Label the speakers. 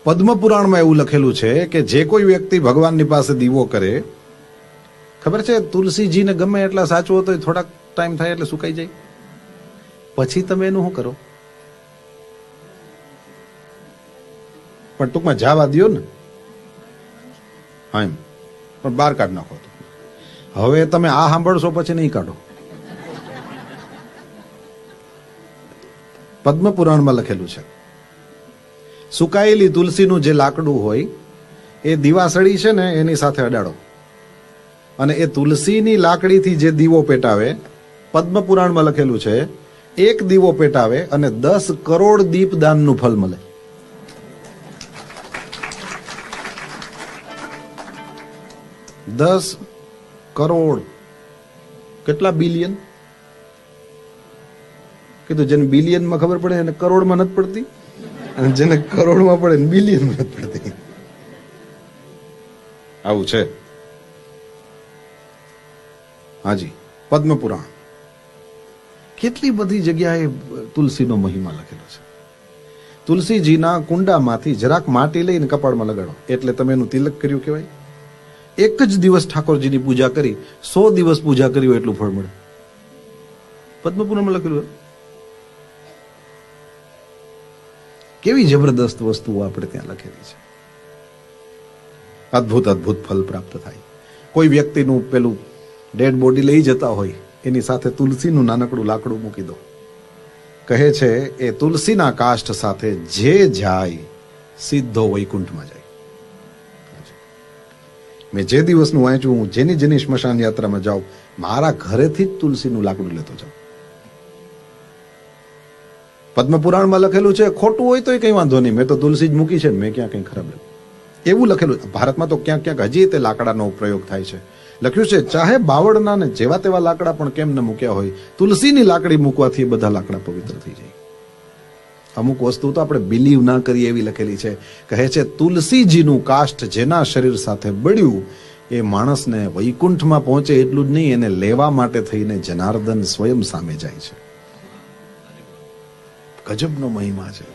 Speaker 1: પદ્મપુરાણમાં એવું લખેલું છે કે જે કોઈ વ્યક્તિ ભગવાનની પાસે દીવો કરે, ખબર છે તુલસીજીને ગમે એટલા સાચવો તો થોડાક ટાઈમ થાય એટલે સુકાઈ જાય, પછી તમે એનું શું કરો? પણ ટૂંકમાં જવા દો ને, હા એમ, પણ બહાર કાઢ નાખો. તો હવે તમે આ સાંભળશો પછી નહીં કાઢો. પદ્મપુરાણમાં લખેલું છે, સુકાયેલી તુલસીનું જે લાકડું હોય એ દીવાસળી છે ને એની સાથે અડાડો, અને એ તુલસીની લાકડીથી જે દીવો પેટાવે, પદ્મપુરાણમાં લખેલું છે, એક દીવો પેટાવે અને 10 કરોડ દીપદાનનું ફળ મળે. 10 કરોડ કેટલા બિલિયન કીધું? જેને બિલિયનમાં ખબર પડે એને કરોડમાં નથી પડતી, અને જેને કરોડમાં પડે ને બિલિયનમાં નથી પડતી. આવું છે. હાજી, પદ્મપુરાણ. કેટલી બધી જગ્યાએ તુલસીનો મહિમા લખેલો છે. તુલસીજીના કુંડામાંથી જરાક માટી લઈને કપાળમાં લગાડો એટલે તમે એનું તિલક કર્યું કહેવાય. એક જ દિવસ ઠાકોરજીની પૂજા કરી, 100 દિવસ પૂજા કરી હોય એટલું ફળ મળે. પદ્મપુરાણમાં લખેલું. કેવી જબરદસ્ત વસ્તુઓ આપણે ત્યાં લખેલી છે. અદ્ભુત અદ્ભુત ફળ પ્રાપ્ત થાય. કોઈ વ્યક્તિનું પેલું ડેડ બોડી લઈ જતા હોય એની સાથે તુલસીનું નાનકડું લાકડું મૂકી દો. કહે છે એ તુલસીના કાષ્ઠ સાથે જે જાય સીધો વૈકુંઠમાં જાય. મેં જે દિવસનું વાંચ્યું, હું જેની જેની સ્મશાન યાત્રામાં જાઉં, મારા ઘરેથી જ તુલસીનું લાકડું લેતો જાઉં. પદ્મપુરાણમાં લખેલું છે, ખોટું હોય તો કઈ વાંધો નહીં, મેં તો તુલસી જ મૂકી છે ને મેં ક્યાં કઈ ખરાબ લખ્યું એવું લખેલું. ભારતમાં તો ક્યાંક ક્યાંક હજી તે લાકડાનો પ્રયોગ થાય છે. લખ્યું છે ચાહે બાવળના ને જેવા તેવા લાકડા પણ કેમ ન મૂક્યા હોય, તુલસીની લાકડી મૂકવાથી બધા લાકડા પવિત્ર થઈ જાય. અમુક વસ્તુ તો આપણે બિલીવ ના કરીએ એવી લખેલી છે. કહે છે તુલસીજીનું કાષ્ઠ જેના શરીર સાથે બળ્યું એ માણસને વૈકુંઠમાં પહોંચે એટલું જ નહીં, એને લેવા માટે થઈને જનાર્દન સ્વયં સામે જાય છે. ગજબનો મહિમા છે.